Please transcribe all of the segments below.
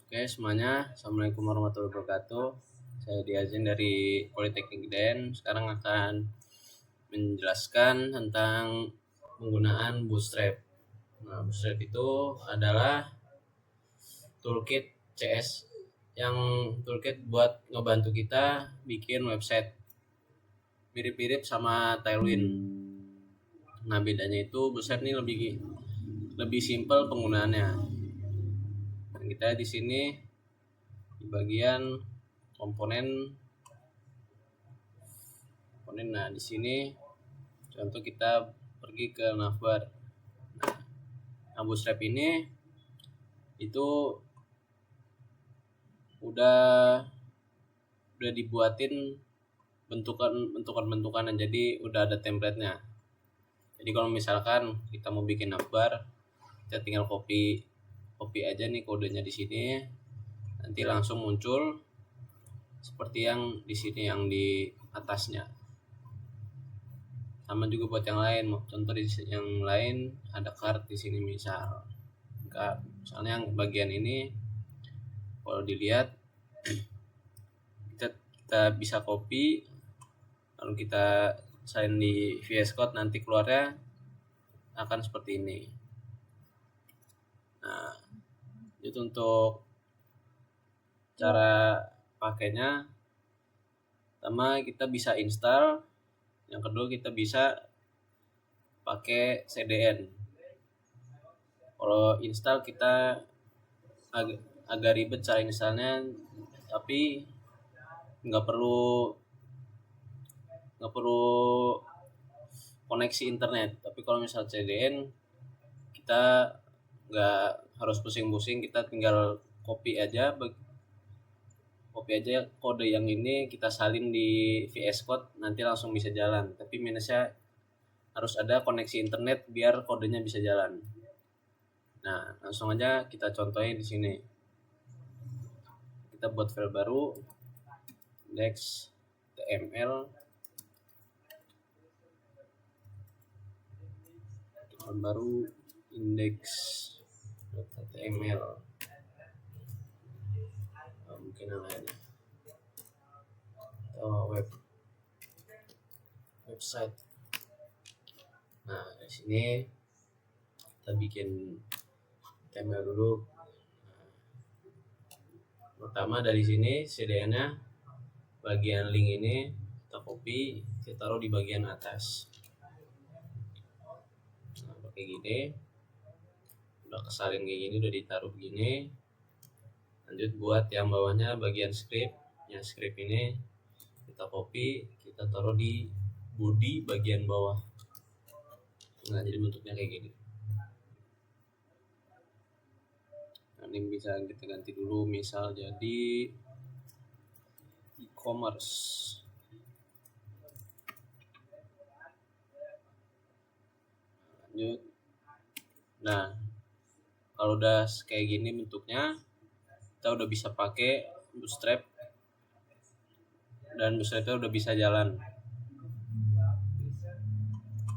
Oke semuanya, Assalamualaikum warahmatullahi wabarakatuh. Saya Diazin dari Politeknik Den. Sekarang akan menjelaskan tentang penggunaan Bootstrap. Nah, Bootstrap itu adalah toolkit CS yang toolkit buat ngebantu kita bikin website. Mirip-mirip sama Tailwind. Nah, bedanya itu Bootstrap ini lebih simpel penggunaannya. Dan kita di sini di bagian komponen. Nah, di sini contoh kita pergi ke navbar. Nah, Bootstrap ini itu udah dibuatin bentukan-bentukan, jadi udah ada template-nya. Jadi kalau misalkan kita mau bikin navbar, kita tinggal copy aja nih kodenya di sini, nanti langsung muncul seperti yang di sini yang di atasnya. Sama juga buat yang lain. Contoh di yang lain ada card di sini misalnya yang bagian ini kalau dilihat kita bisa copy lalu kita sign di VS Code, nanti keluarnya akan seperti ini. Nah, itu untuk cara pakainya. Pertama kita bisa install, yang kedua kita bisa pakai CDN. Kalau install kita agak ribet cara installnya, tapi nggak perlu koneksi internet. Tapi kalau misal CDN kita nggak harus pusing-pusing, kita tinggal copy aja kode yang ini, kita salin di VS Code, nanti langsung bisa jalan. Tapi minusnya harus ada koneksi internet biar kodenya bisa jalan. Nah, langsung aja kita contohin di sini. Kita buat file baru, index.html, file baru index.html. Mungkin yang lainnya atau website. Nah, di sini kita bikin HTML dulu. Pertama dari sini CDN-nya, bagian link ini kita copy, kita taruh di bagian atas. Nah, pakai gini, udah kesalin kayak gini, udah ditaruh begini. Lanjut buat yang bawahnya bagian script. Yang script ini kita copy, kita taruh di body bagian bawah. Nah, jadi bentuknya kayak gini. Nah, ini bisa kita ganti dulu, misal jadi e-commerce. Lanjut. Nah, kalau udah kayak gini bentuknya, kita udah bisa pakai Bootstrap, dan Bootstrap itu udah bisa jalan.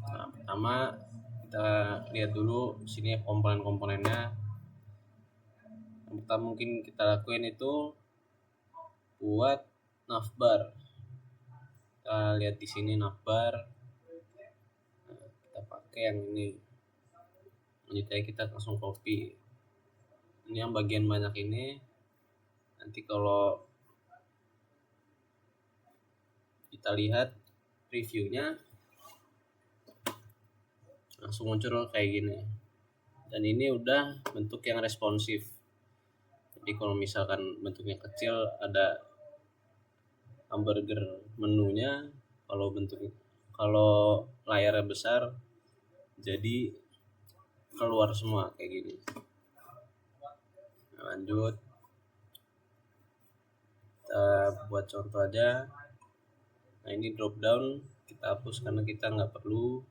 Nah, pertama kita lihat dulu sini komponen-komponennya. Yang pertama mungkin kita lakuin itu buat navbar. Kita lihat di sini navbar. Nah, kita pakai yang ini. Lanjutnya kita langsung copy. Ini yang bagian banyak ini. Nanti kalau kita lihat reviewnya langsung muncul kayak gini. Dan ini udah bentuk yang responsif. Jadi kalau misalkan bentuknya kecil ada hamburger menunya, kalau layarnya besar jadi keluar semua kayak gini. Nah, lanjut kita buat contoh aja. Nah, ini drop down kita hapus karena kita nggak perlu.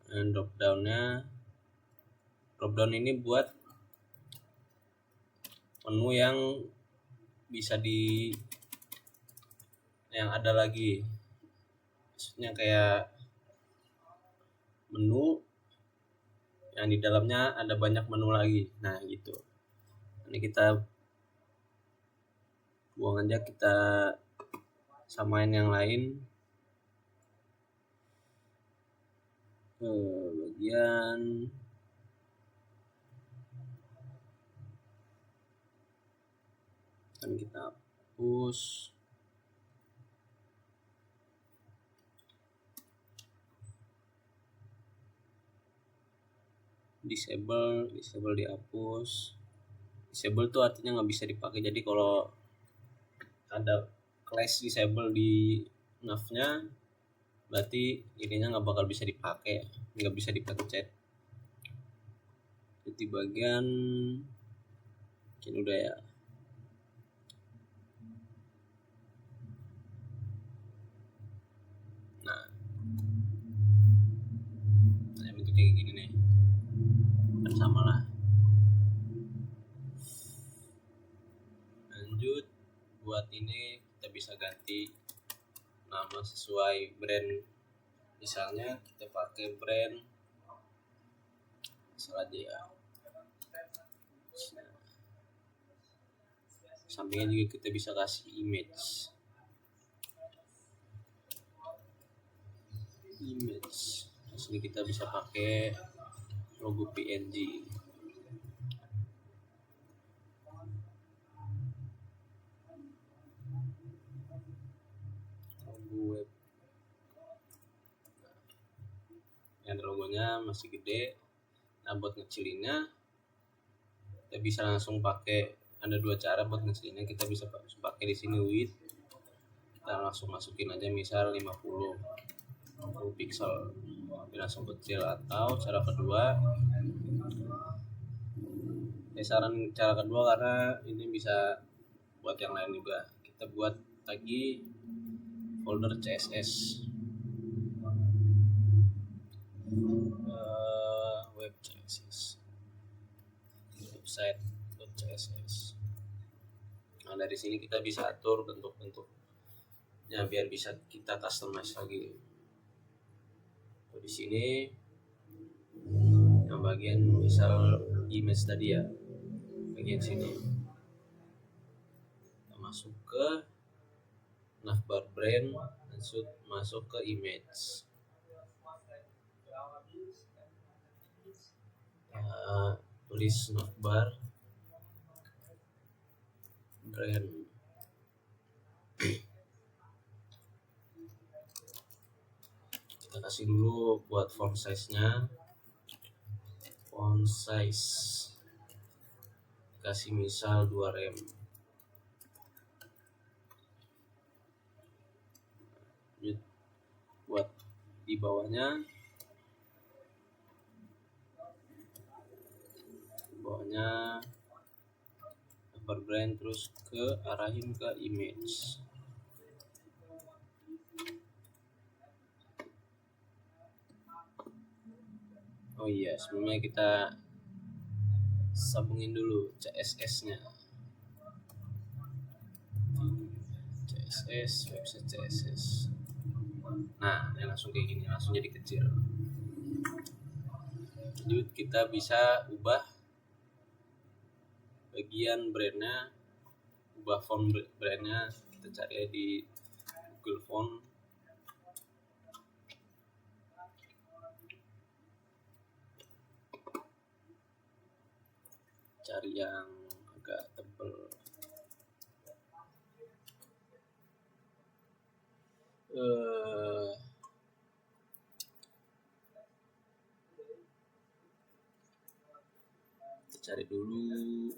Dan drop down ini buat menu yang bisa yang ada lagi, maksudnya kayak menu yang di dalamnya ada banyak menu lagi. Nah gitu, ini kita buang aja, kita samain yang lain. Bagian kan kita hapus. Disable dihapus. Disable tuh artinya nggak bisa dipakai. Jadi kalau ada class disable di nav-nya, berarti ininya nggak bakal bisa dipakai, nggak bisa dipencet. Di bagian mungkin udah ya. Nah bentuknya kayak gini nih, kan sama lah. Lanjut, buat ini kita bisa ganti nama sesuai brand. Misalnya kita pakai brand salah dia. Sampingnya juga kita bisa kasih image. Asli kita bisa pakai logo PNG. Logo web. Yang logonya masih gede. Nah buat ngecilinnya kita bisa langsung pakai, ada dua cara buat ngecilinnya. Kita bisa pakai di sini width, kita langsung masukin aja misal 50 pixel, langsung kecil. Atau cara kedua, saran cara kedua karena ini bisa buat yang lain juga, kita buat lagi folder CSS, web CSS, website.css. Nah dari sini kita bisa atur bentuk-bentuknya biar bisa kita customize lagi. Di sini yang bagian misal image tadi ya, bagian sini kita masuk ke navbar brand, masuk ke image, tulis navbar brand. Kita kasih dulu buat font size-nya, kasih misal 2 rem. Buat di bawahnya navbar brand, terus arahin ke image. Oh iya, sebelumnya kita sambungin dulu CSS-nya. CSS, website CSS. Nah, ini langsung kayak gini, langsung jadi kecil. Lanjut, kita bisa ubah bagian brandnya, ubah font brandnya. Kita cari di Google Font. Cari yang agak tebal. Kita cari dulu.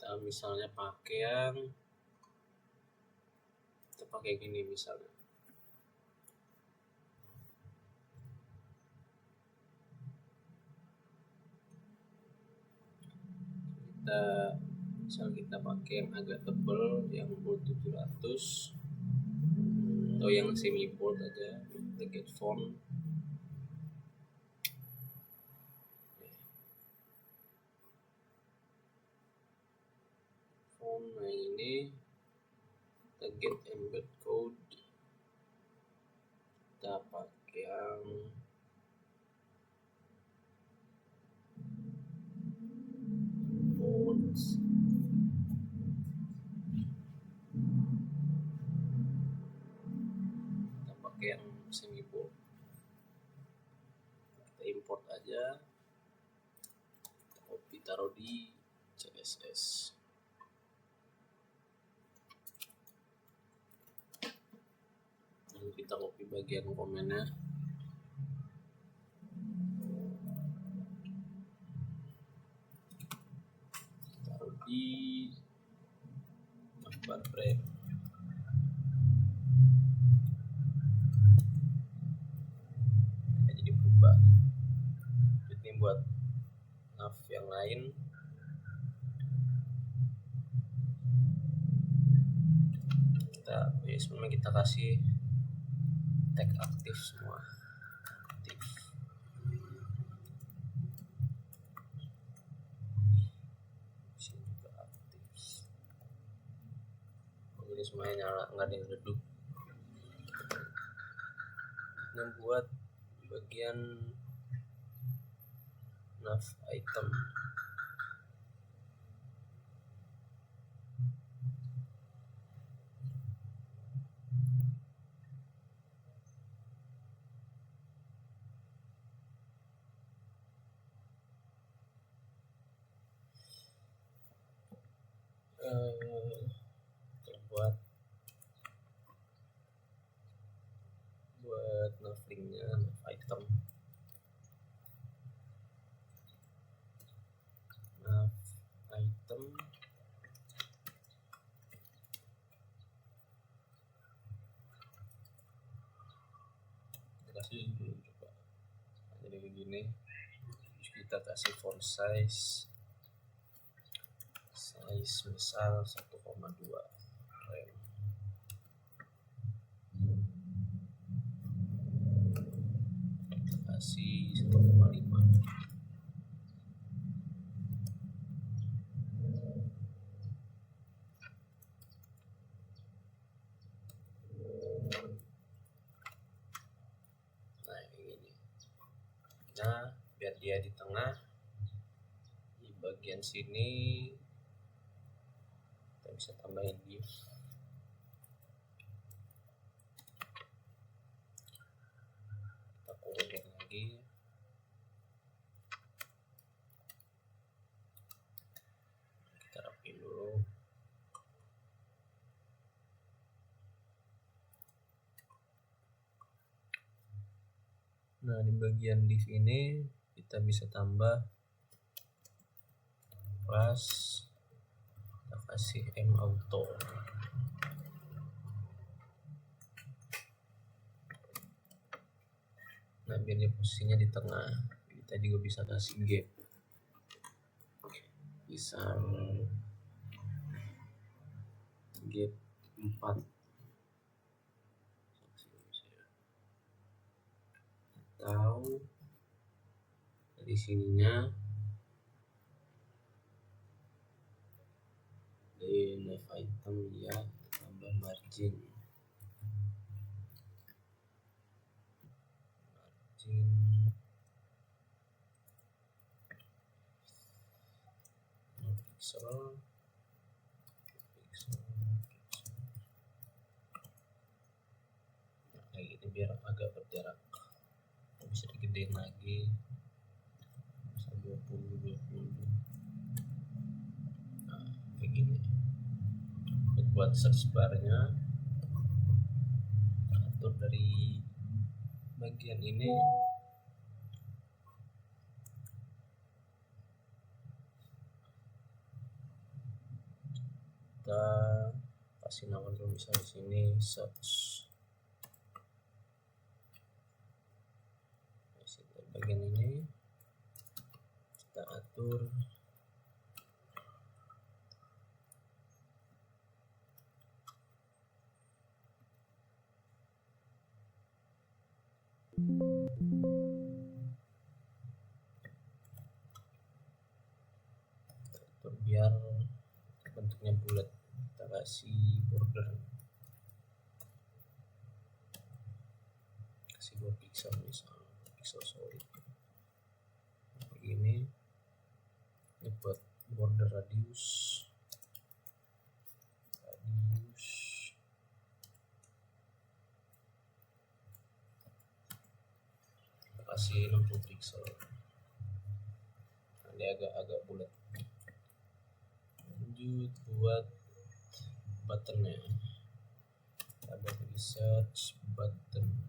Kita misalnya pakai yang kita pakai gini misalnya. kita pakai yang agak tebal, yang bold 700 atau yang semi bold aja, kita get font. Nah ini kita get embed code, kita pakai yang fonts. Kita pakai yang semi bold, kita import aja, kita copy taruh di CSS. Lalu kita copy bagian komennya, taruh di navbar frame. Jadi berubah. Ini buat nav yang lain. Sebenarnya kita kasih tag aktif semua, aktif. Sini juga aktif. Jadi semuanya nyala, nggak ada yang redup. Nah, buat bagian nav item, buat nav linknya, nav item, kita kasih dulu, coba jadi begini. Terus kita kasih font size misal 1,2 rem. Kita kasih 1,5. Nah ini, nah biar dia di tengah, di bagian sini kita bisa tambahin div. Kita kurangin lagi, kita rapiin dulu. Nah di bagian div ini kita bisa tambah class, kita kasih mauto. Nah biar dia posisinya di tengah. Kita juga bisa kasih gap, bisa gap 4 atau dari sininya di nav item ya, tambah margin pixel. Nah kayak gini biar agak berjarak, bisa digedein lagi, bisa 20. Nah kayak gini. Buat search barnya atur dari bagian ini, kita kasih nama dulu, misalnya di sini search. Bagian ini kita atur kasih border, kasih 2 pixel misalnya, pixel solid begini. Ini buat border radius kita kasih 60 pixel. Ini agak bulat. Lanjut buat buttonnya, kita buat research button,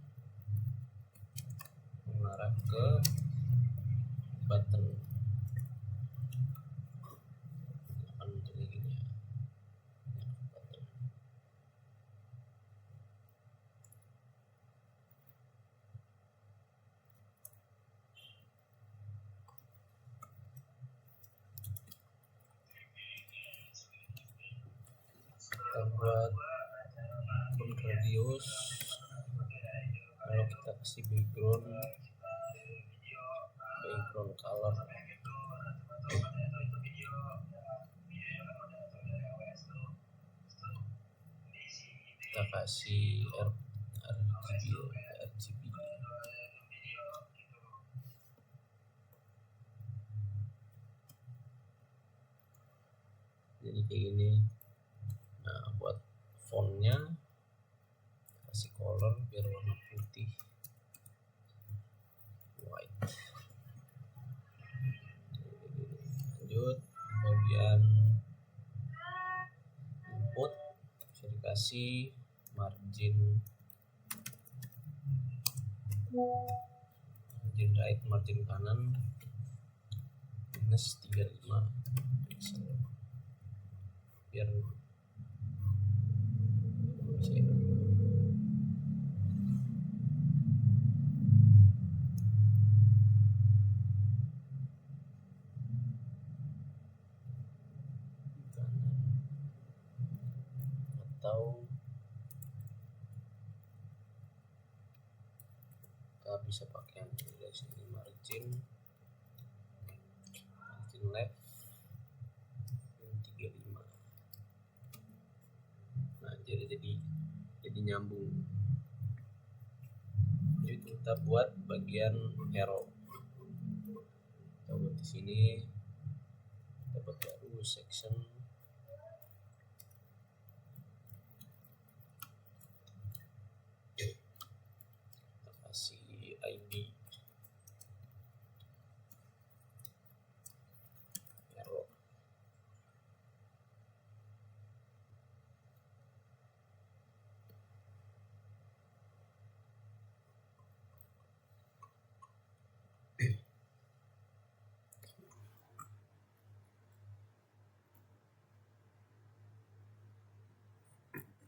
mengarah ke button. Akan bentuknya gini ya, button. Kita buat radius, kalau kita kasih background color, kita kasih RGB. Jadi kayak gini. Nah, buat fontnya kasih color biar warna putih, white. Lanjut bagian input, bisa dikasih margin right, margin kanan minus 35 pixel biar atau kita bisa pakai yang dari sini, margin left 35. Nah, jadi nyambung. Jadi kita buat bagian arrow, kita buat di sini, kita buat baru section, kita kasih ID arrow.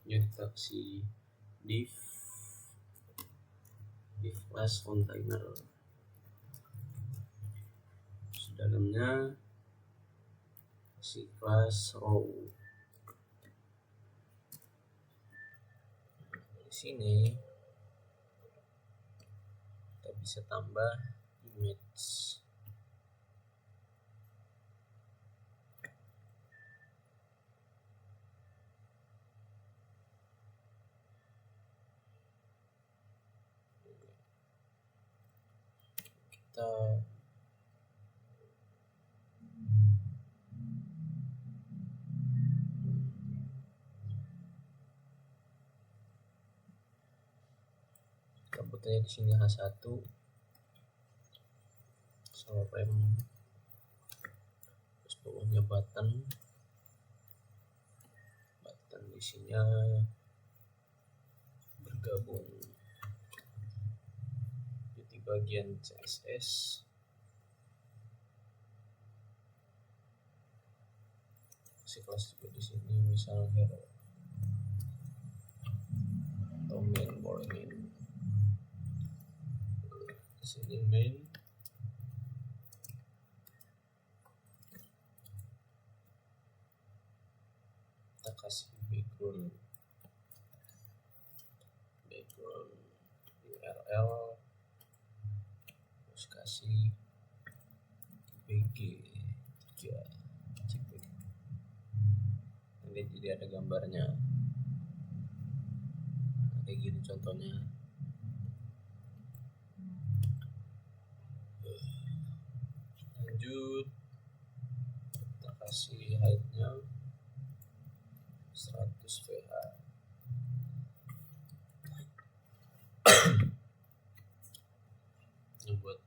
Jadi kita kasih div class container, dalamnya kasih class row. Di sini kita bisa tambah image. Kita buatnya di sini H1 sama rem, terus bawahnya button isinya bergabung. Jadi bagian CSS kasih kelas juga di sini, misal hero atau main, boleh main. Di sini main, kita kasih background URL, terus kasih bg 3 JPEG. Dan Ini jadi ada gambarnya kayak gini contohnya. Lanjut, kita kasih height-nya 100 VH. Ini buat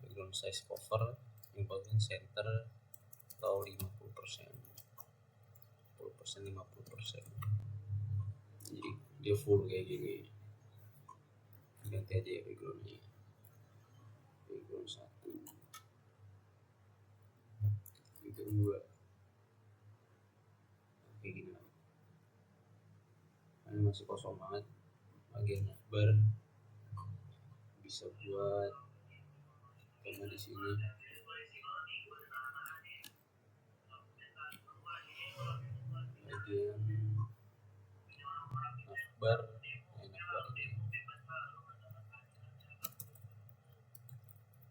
background size cover yang bagian center atau 50%, 50% jadi dia full kayak gini. Ganti aja ya backgroundnya, background 1, background 2 kayak gini lah. Ini masih kosong banget bagian bar, bisa buat karena di sini bagian navbar, navbar ini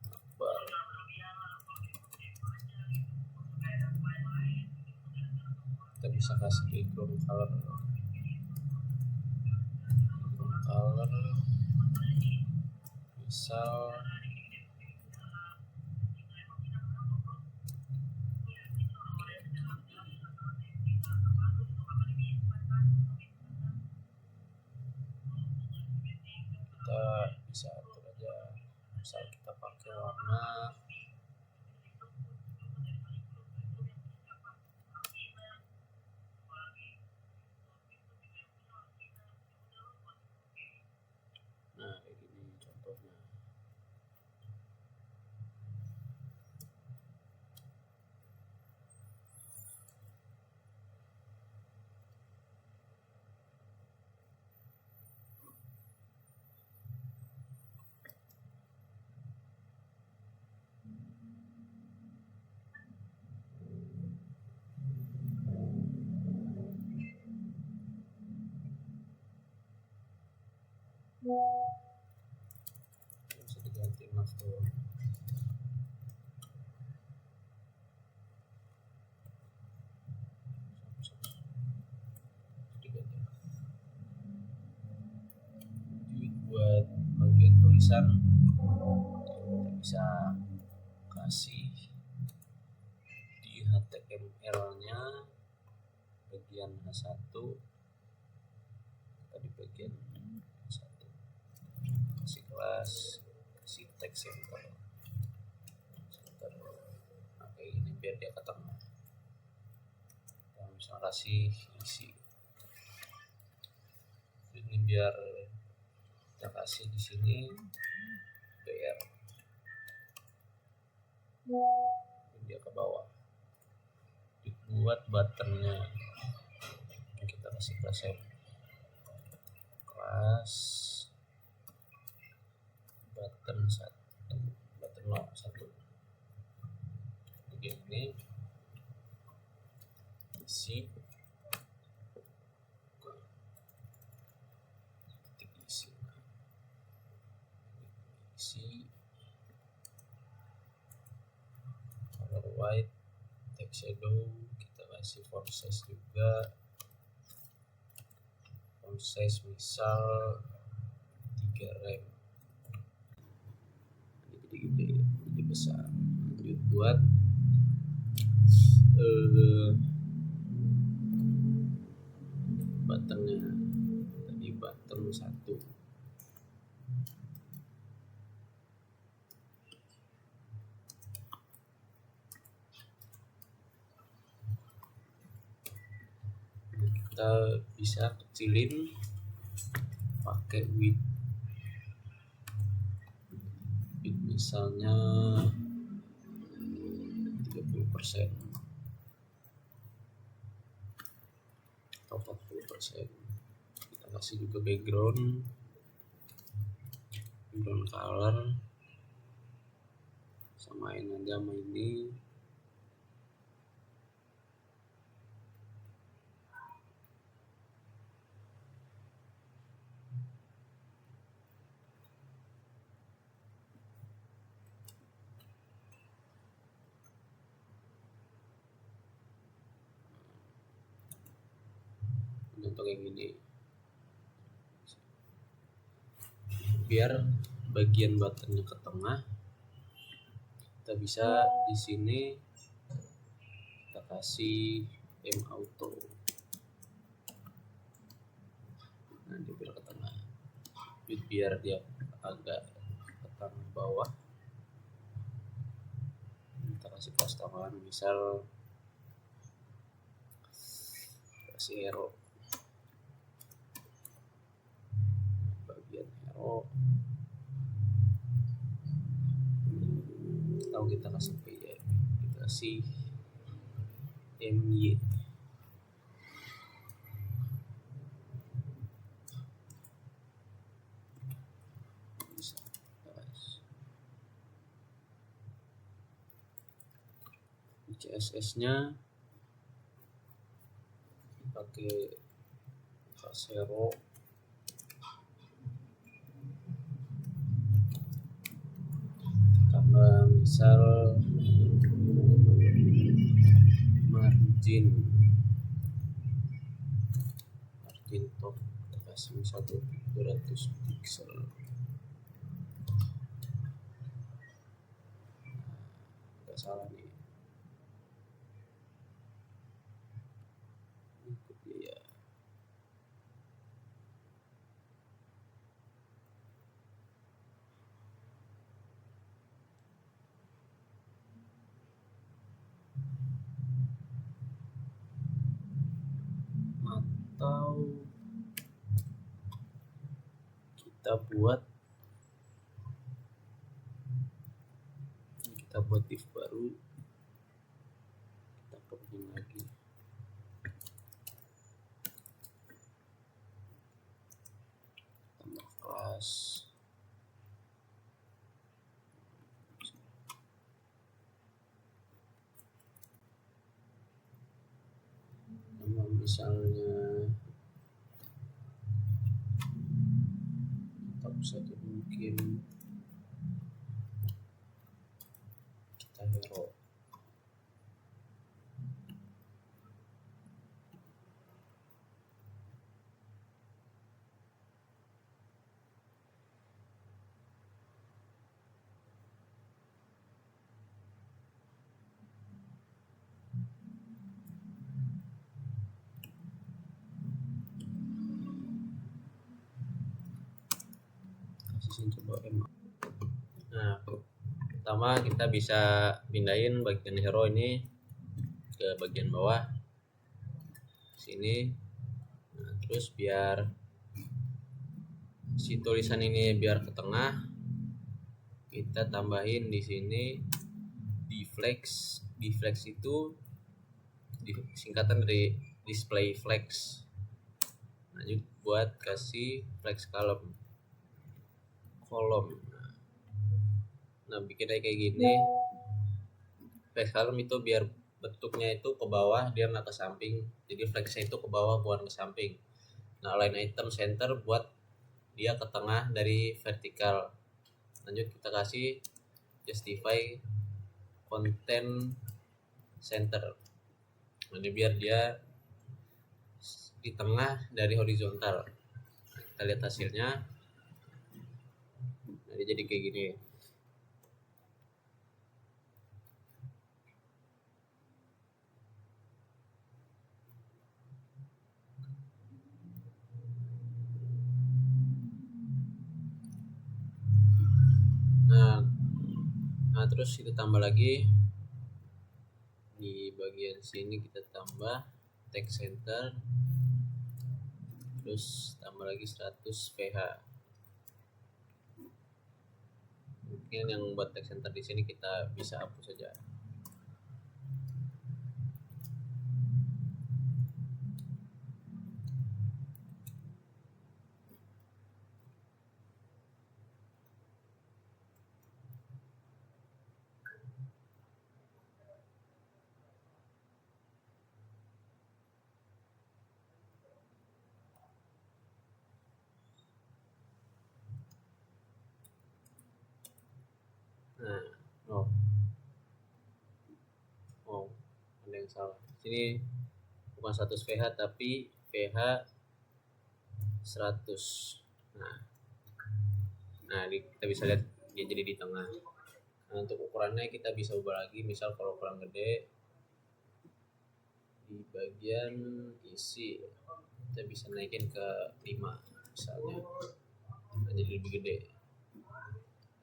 navbar. Kita bisa kasih background color misal kita bisa atur aja, misal kita pakai warna kayak gini contohnya. Bisa diganti masker. Buat bagian tulisan kita bisa kasih di HTML-nya bagian H1, tadi bagian H1 kasih kelas, kasih teks center. Nah, kayak ini biar dia ke tengah. Kita bisa kasih isi. Ini biar kita kasih di sini BR, dia ke bawah. Buat buttonnya kita kasih kelas button 1, button 1 begini, isi color white, text shadow, kita kasih font size juga, font size misal 3 rem, gede-gede, jadi besar. Lanjut buat buttonnya, tadi button 1. Kita bisa kecilin pakai width misalnya 30% atau 40%. Kita kasih juga background color, samain aja sama ini. contoh kayak gini. Biar bagian buttonnya ke tengah, kita bisa di sini kita kasih M auto. Nah, dia biar ke tengah. Biar dia agak ke tengah bawah. Kita kasih kelas tambahan, misal kasih arrow, bagian arrow, atau kita kasih PY, kita kasih MY. Bisa. CSS-nya pakai Casero, tambah misal margin top, kita kasih misal 200 pixel. Nggak salah nih, ikut ya. Atau kita buat div baru, kita copy lagi, tambah kelas, nama misalnya tetap saja mungkin kita hero. Kasih coba M. Nah, pertama kita bisa pindahin bagian hero ini ke bagian bawah sini. Nah, terus biar si tulisan ini biar ke tengah, kita tambahin di sini deflex. Deflex itu singkatan dari display flex. Lanjut buat kasih flex kolom. Nah, bikin kayak gini. Flex column itu biar bentuknya itu ke bawah, dia nggak ke samping. Jadi flexnya itu ke bawah, bukan ke samping. Nah, line item center buat dia ke tengah dari vertikal. Lanjut kita kasih justify content center. Jadi biar dia di tengah dari horizontal. Kita lihat hasilnya. Nah, jadi kayak gini. Nah, terus kita tambah lagi di bagian sini, kita tambah text center, terus tambah lagi 100 ph. Mungkin yang buat text center di sini kita bisa hapus saja. Nah, ada yang salah. Sini bukan 100 ph tapi ph 100. Nah kita bisa lihat dia jadi di tengah. Nah, untuk ukurannya kita bisa ubah lagi, misal kalau kurang gede di bagian isi kita bisa naikin ke 5 misalnya, nah, jadi lebih gede.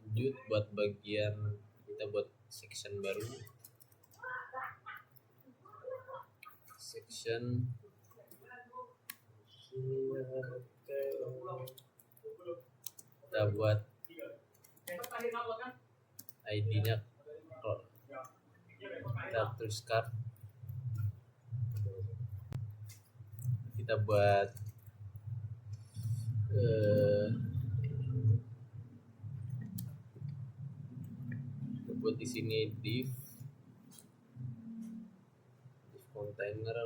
Lanjut buat bagian kita buat section baru, section kita buat ID-nya, kita tulis card, kita buat di sini div container.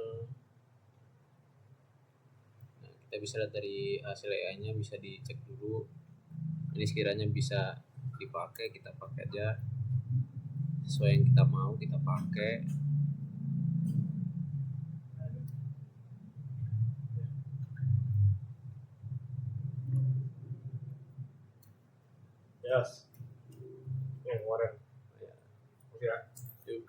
Nah, kita bisa lihat dari hasil AI-nya, bisa dicek dulu. Ini sekiranya bisa dipakai, kita pakai aja sesuai yang kita mau, kita pakai. Yes. Yang kemarin. Ya. Yuk.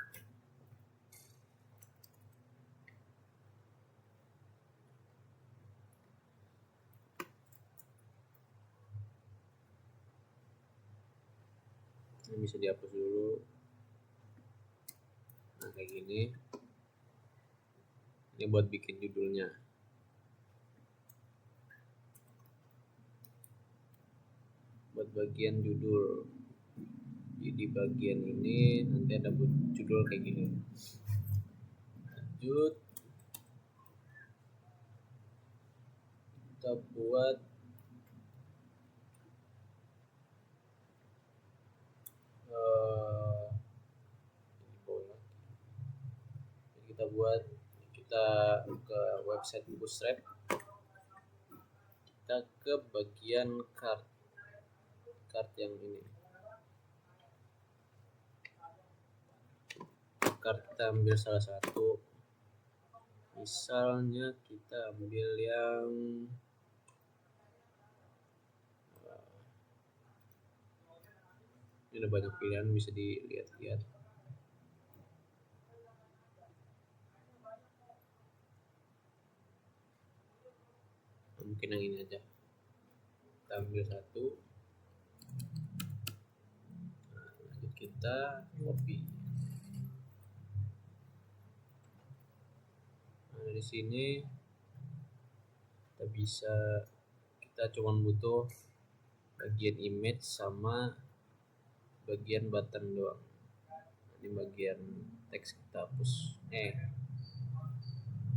Ini bisa dihapus dulu. Nah kayak gini. Ini buat bikin judulnya. Buat bagian judul. Jadi bagian ini nanti ada buat judul kayak gini. Lanjut. Kita buat kita ke website Bootstrap, kita ke bagian card yang ini, card kita ambil salah satu, misalnya kita ambil yang ini, ada banyak pilihan bisa dilihat-lihat. Mungkin yang ini aja, kita ambil satu. Nah, lanjut kita copy. Nah, dari sini kita cuma butuh bagian image sama bagian button doang. Ini bagian teks kita hapus.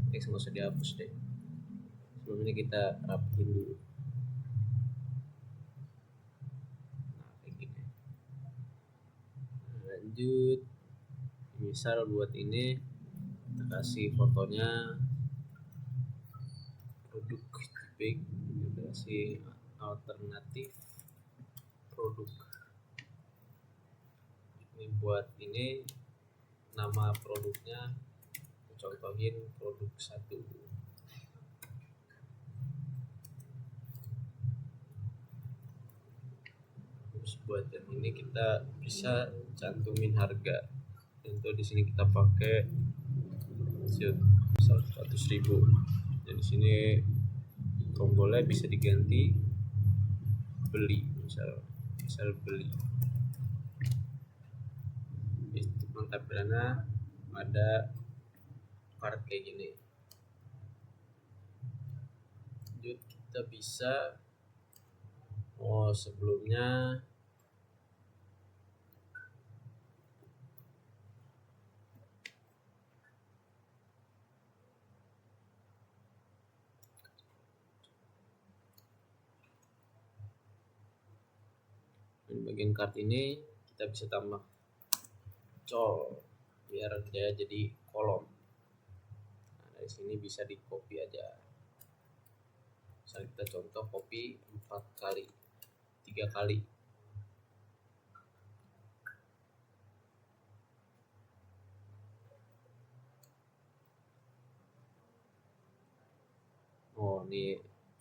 Teks nggak usah dihapus deh. Sebelum ini kita rapiin dulu. Nah kayak gini. Nah, lanjut. Misal buat ini kita kasih fotonya produk JPEG, kita kasih alternatif produk. Ini buat ini nama produknya contohin produk 1. Terus buat yang ini kita bisa cantumin harga. Contoh di sini kita pakai 100.000. Dan di sini tombolnya bisa diganti beli, misal beli. Itu tampilannya ada card kayak gini. Lanjut kita bisa sebelumnya di bagian card ini kita bisa tambah col biar dia jadi kolom. Nah, dari sini bisa di copy aja. Misalnya kita contoh copy 4 kali, 3 kali. Ini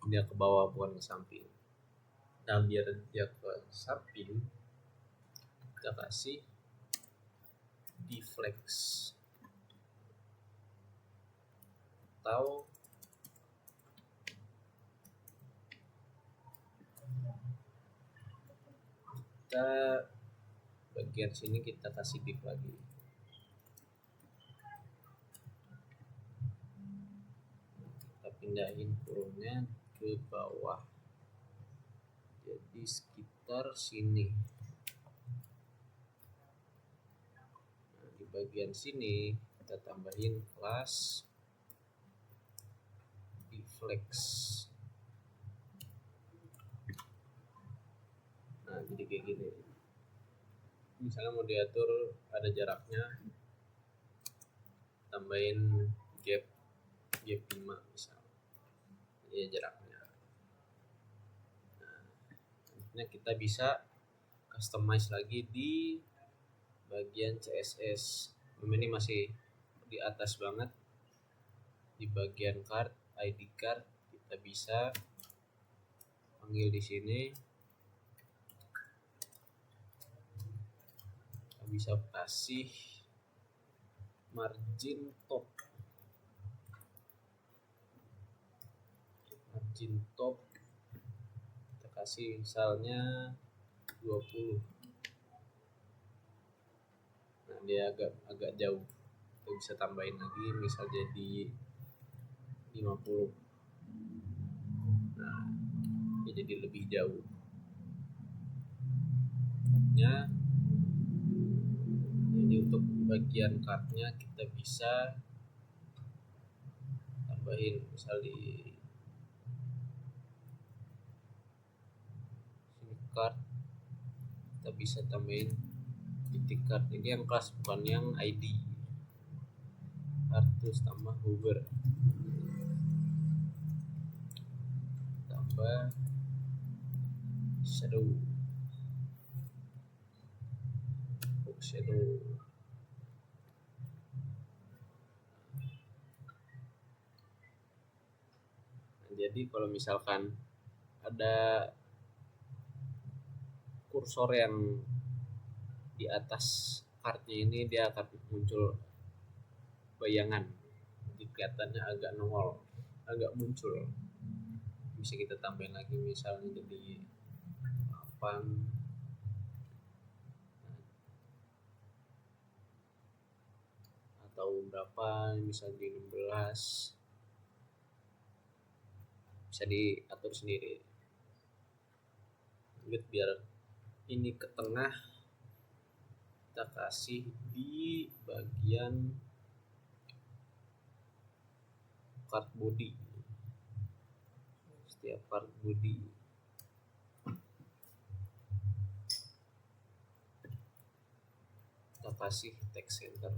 dia ke bawah bukan ke samping. Nah biar dia ke samping kita kasih deflex atau kita bagian sini kita kasih div lagi. Kita pindahin kurungnya ke bawah jadi sekitar sini. Nah, di bagian sini kita tambahin kelas deflex. Nah jadi kayak gini, misalnya mau diatur ada jaraknya, tambahin gap 5 misalnya, ini jaraknya. Nah kita bisa customize lagi di bagian CSS. Ini masih di atas banget, di bagian card, ID card kita bisa panggil di sini. Kita bisa kasih margin top. Margin top kita kasih misalnya 20. Nah dia agak jauh, kita bisa tambahin lagi misal jadi 50. Nah ini jadi lebih jauh ya. Jadi untuk bagian cardnya kita bisa tambahin misal di sini card, kita bisa tambahin titik card. Ini yang kelas bukan yang ID. Terus tambah hover, tambah shadow. Nah, jadi kalau misalkan ada kursor yang di atas kartnya ini, dia akan muncul bayangan, jadi kelihatannya agak nongol, agak muncul. Bisa kita tambahin lagi misalnya jadi 8 atau berapa, misalnya di 16, bisa diatur sendiri. Biar ini ke tengah, kita kasih di bagian card body. Setiap card body kita kasih text center.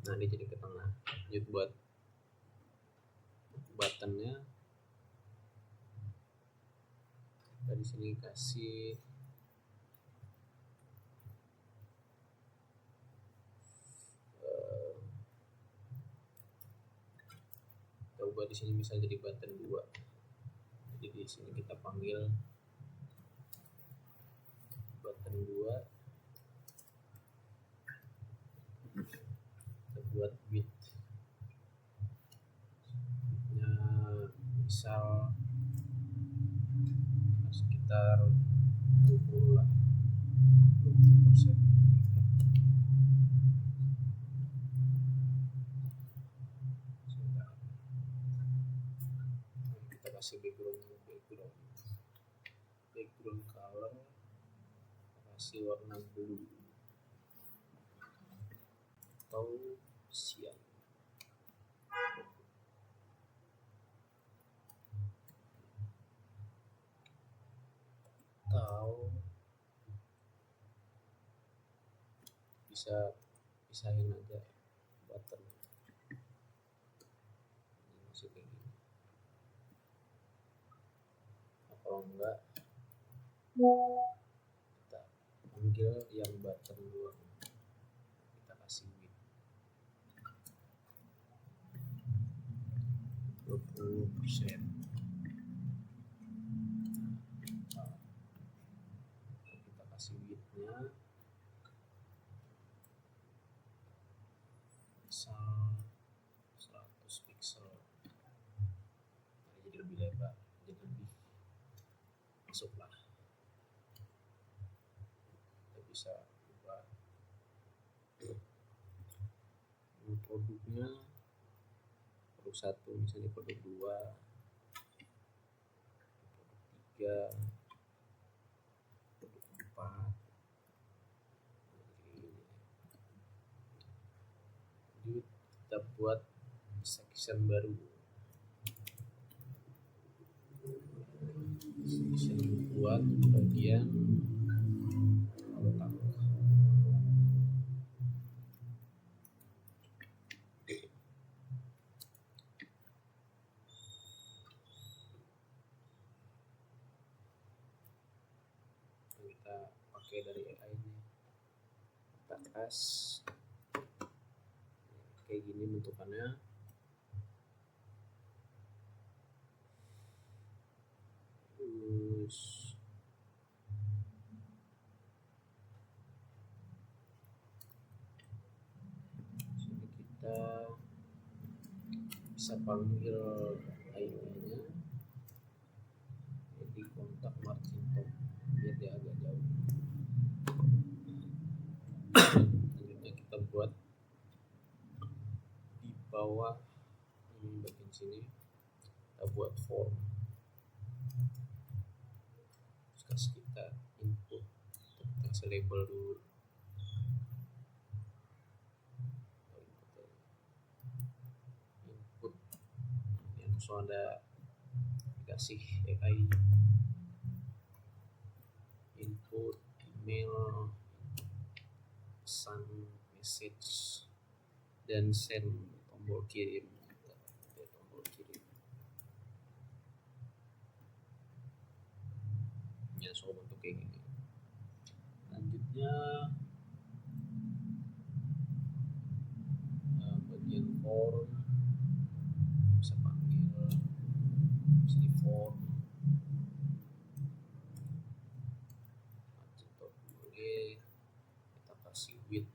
Nah dia jadi ke tengah. Lanjut buat buttonnya, kita di sini kasih coba di sini bisa jadi button 2. Jadi di sini kita panggil button 2. Kita buat width nya misal sekitar 20 lah, 20%. Kita kasih background color, kasih warna blue atau cyan. Atau bisa pisahin aja button ini masih kayak gini. Kalau enggak kita panggil yang button 2, kita kasih width. 20%. Kita kasih widthnya misal 100 pixel, jadi lebih lebar, jadi lebih masuklah. Kita bisa ubah produknya, produk 1 misalnya, produk 2, produk 3, produk 4. Jadi kita buat section baru, section buat bagian otak. Kita pakai dari AI ini, kita kas kayak gini bentukannya. Terus sini kita bisa panggil ID-nya, jadi kontak margin top, biar dia agak jauh. Selanjutnya kita buat di bawah ini, bagian sini kita buat form. Terus kita input, kita kasih label dulu. Input yang langsung ada dikasih AI, input email, pesan, message, dan send, tombol kirim. Tombol kirim ya, so bentuk kayak gini. Selanjutnya bagian form bisa panggil sini form atau boleh kita kasih width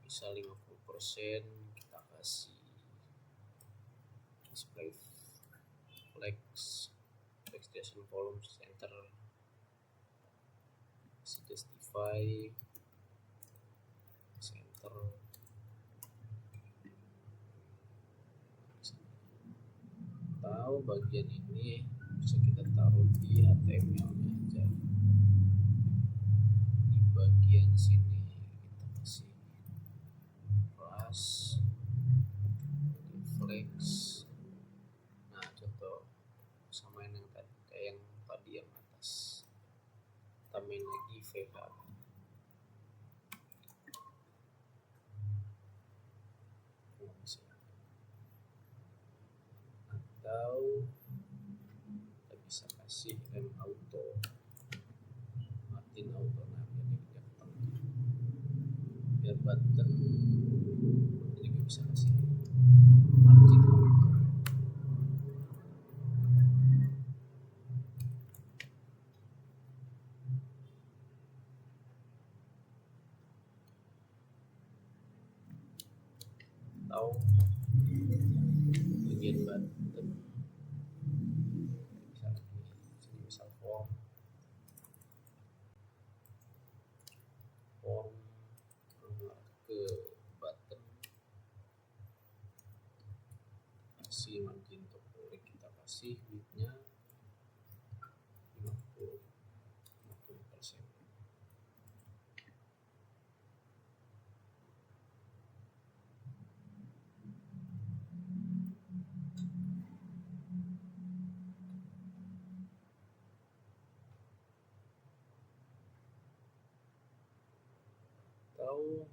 bisa 50%, kita kasih display flex station column center, justify center, atau bagian ini bisa kita taruh di HTML nya aja. Di bagian sini kita kasih plus flex. Nah, contoh samain yang tadi, kayak yang tadi yang atas, tambahin lagi VH. Atau kita bisa kasih auto, margin auto, nah biar dia ke tengah, biar button jadi bisa kasih margin auto. Atau bagian button bisa lagi sini, misal form ke button, kasih margin top, boleh kita kasih widthnya 50%. Atau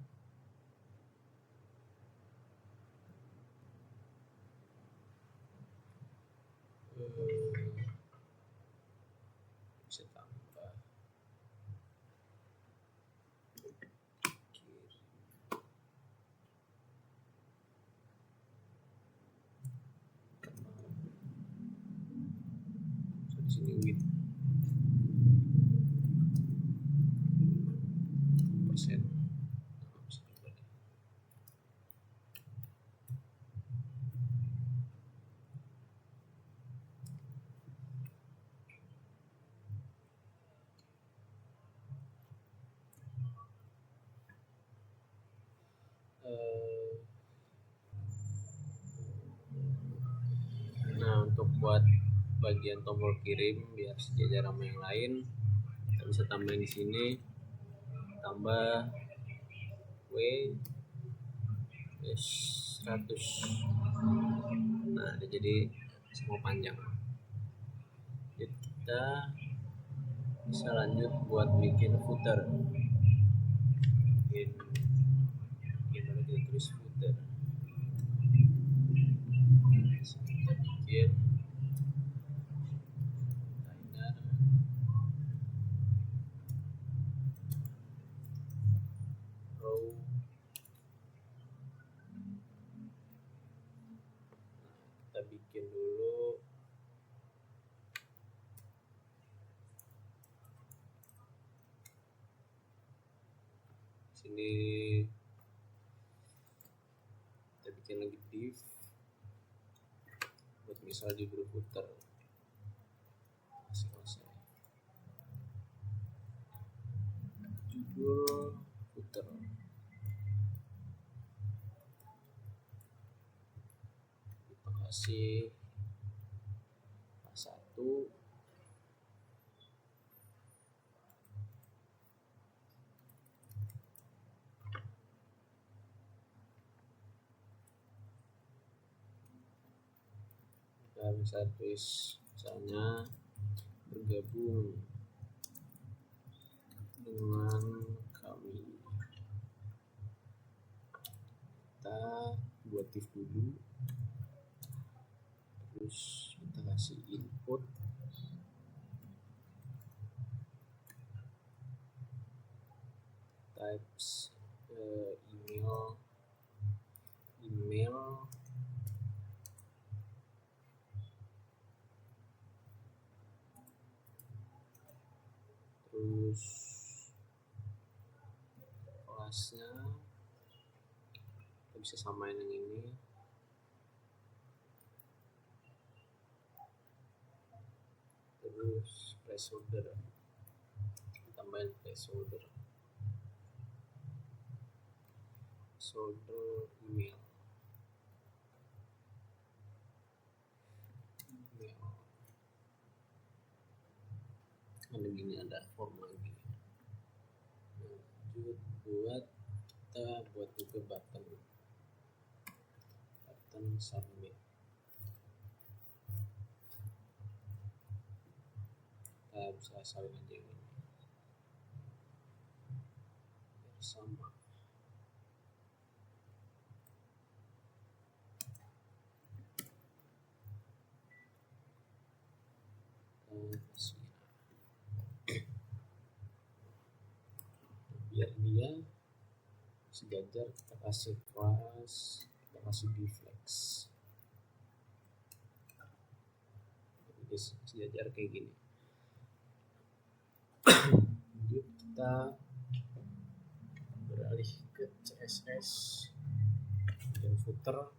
bisa tambah sini width persen. Nah, untuk buat bagian tombol kirim biar sejajar sama yang lain, kita bisa tambahin di sini, tambah W 100. Nah, jadi semua panjang. Jadi kita bisa lanjut buat bikin footer. Bikin baru kita tulis footer. Kita bikin liner, row. Nah, kita bikin dulu sini, kita bikin lagi div buat misal di group footer judul footer. Kita kasih A1, kita bisa tulis misalnya bergabung dengan kami. Kita buat div dulu, terus kita kasih input types email terus kelasnya kita bisa samain yang ini, terus placeholder, tambahin placeholder email. Ada gini, ada form lagi. Lanjut buat kita buat juga button submit. Kita bisa salin aja ini sama. Biar dia sejajar, kita kasih class, kita kasih bflex. Jadi sejajar kayak gini. Lanjut kita beralih ke CSS dan footer.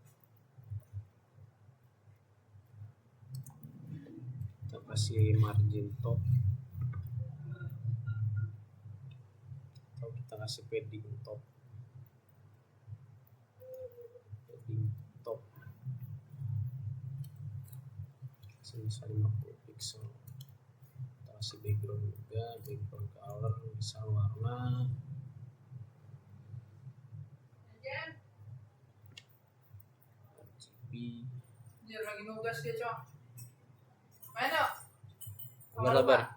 Kita kasih margin top, atau kita kasih padding top. Bisa 50 pixel. Kita kasih background juga, background color bisa warna RGB. Lagi nugas dia, Cok. Mana? Sabar.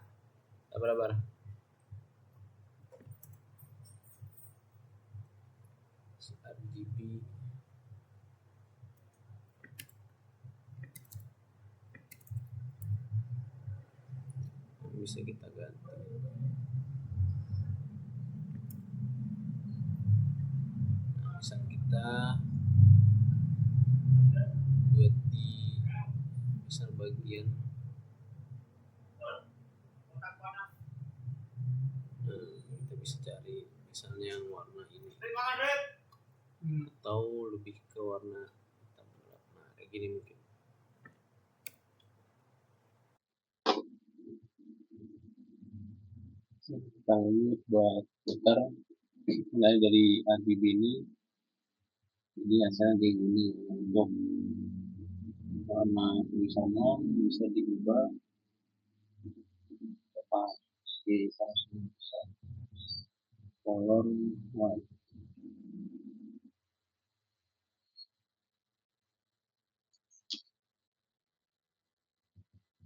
RGB. Bisa kita ganti. Nah, bisa kita buat di misal bagian bisa cari misalnya yang warna ini Terima kasih. atau lebih ke warna hitam gelap. Nah kayak gini mungkin. Kita buat putar mulai dari RGB ini, jadi hasilnya kayak gini. Untuk warna tulisannya bisa diubah apa di color white.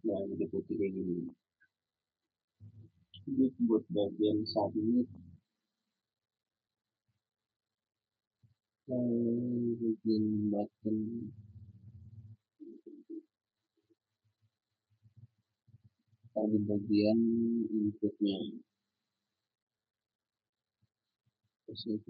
Nah, ini putih kayak gini. Ini buat bagian saat ini bikin button di bagian inputnya. Terus ini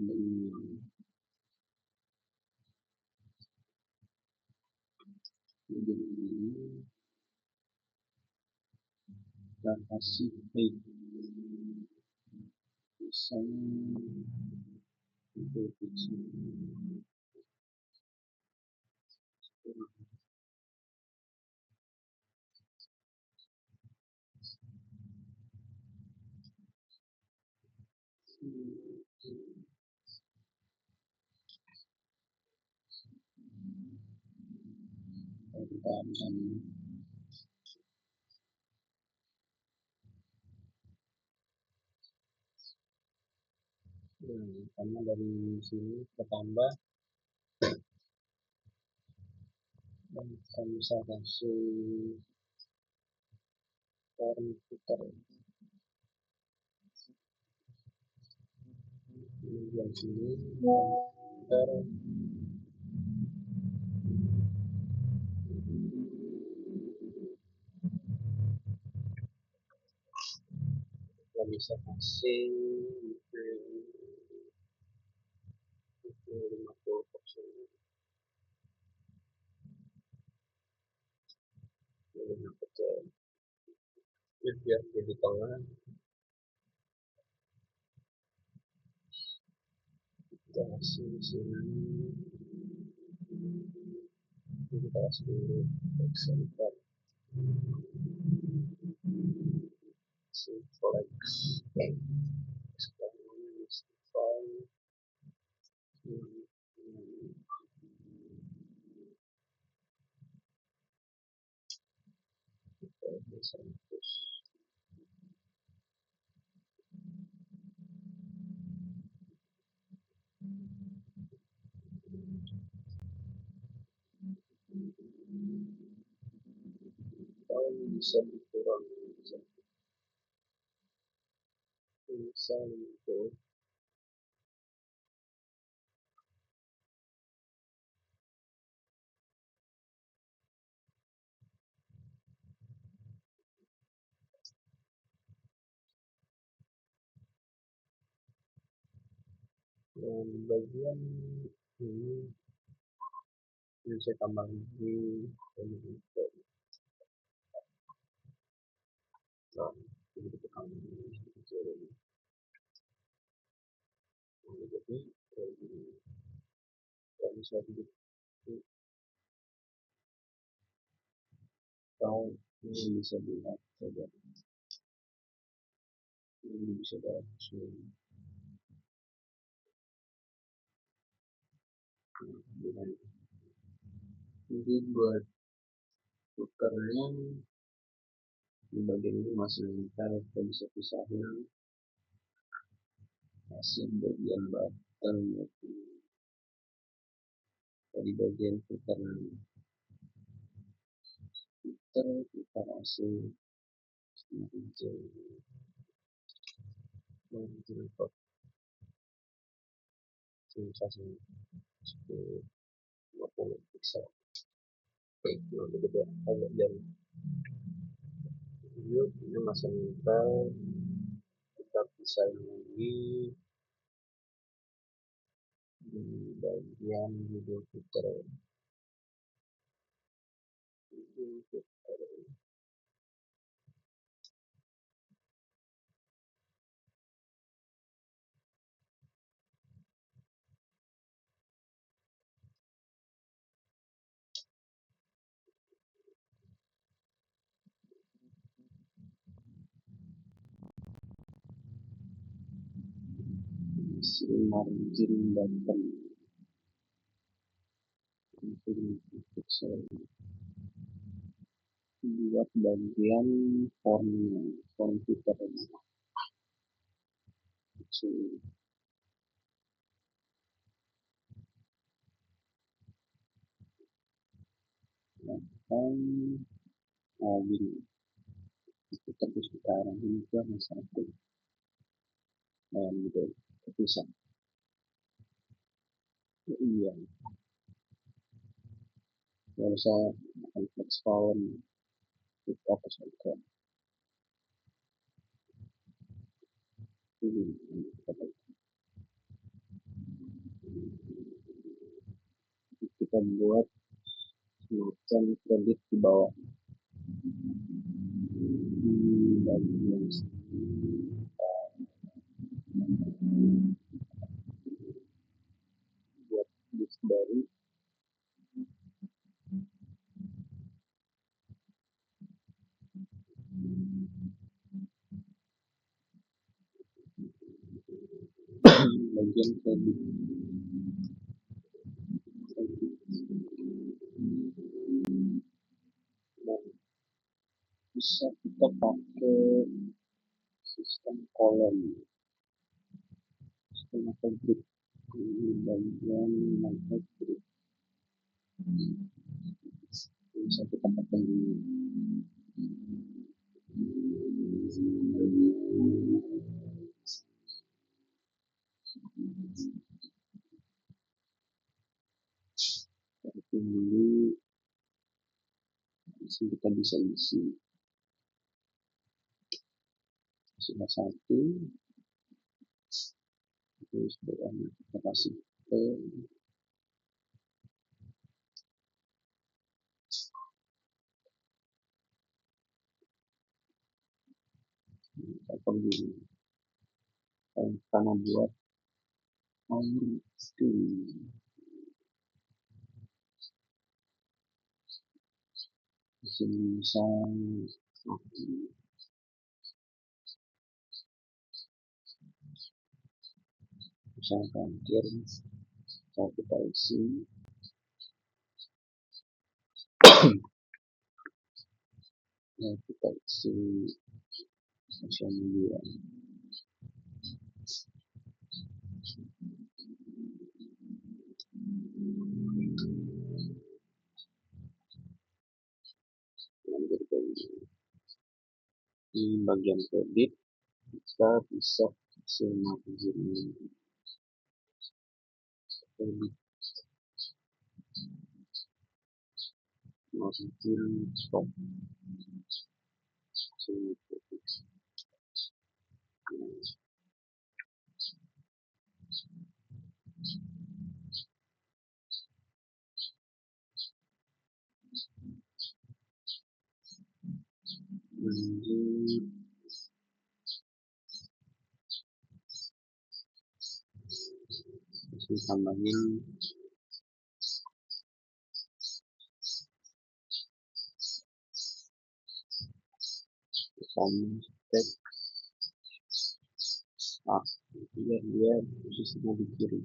kita kasih height misalnya itu kecil. Kita karena dari sini kita tambah dan kita bisa kasih form putar di sini putar kita bisa kasih 50%. Biar di tengah kita kasih sini, kita kasih dulu center flex sekarang file bisa terus kalau bisa dikurang bisa itu dan bagian ini bisa tambah lagi nah ini kita tambah jadi kalau bisa atau ini bisa dilihat saja ini bisa dilihat jadi buat putarnya di bagian ini masih nempel, kita bisa pisahin masih bagian button di bagian putar kita kasih hijau top sensasi 10-50 pixel nanti kita agak jauh ini masih nempel, kita pisahin lagi di bagian video putar margin button pixel buat bagian form footer dan gini terus sekarang ini juga masalah gitu bisa iya kalau saya flex phone itu apa saja ini kita buat semacam kredit di bawah di bagian buat list baru bagian kredit dan bisa kita pakai sistem kolom sistem grid di bagian grid bisa kita pakai dulu kita bisa isi sudah satu terus kita kasih ke dulu karena buat itu di sini misalkan kita isi kita isi sosial media di bagian kredit kita bisa kasih margin stop tambahin teks biar dia posisinya di kiri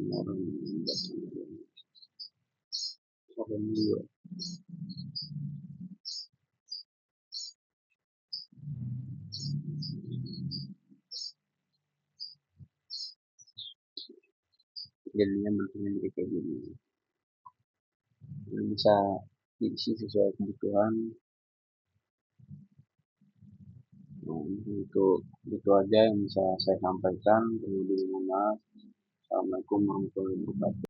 orang dua jadinya bentuknya jadi kayak gini bisa diisi sesuai kebutuhan. Nah, itu aja yang bisa saya sampaikan. Mohon maaf. Assalamualaikum warahmatullahi wabarakatuh.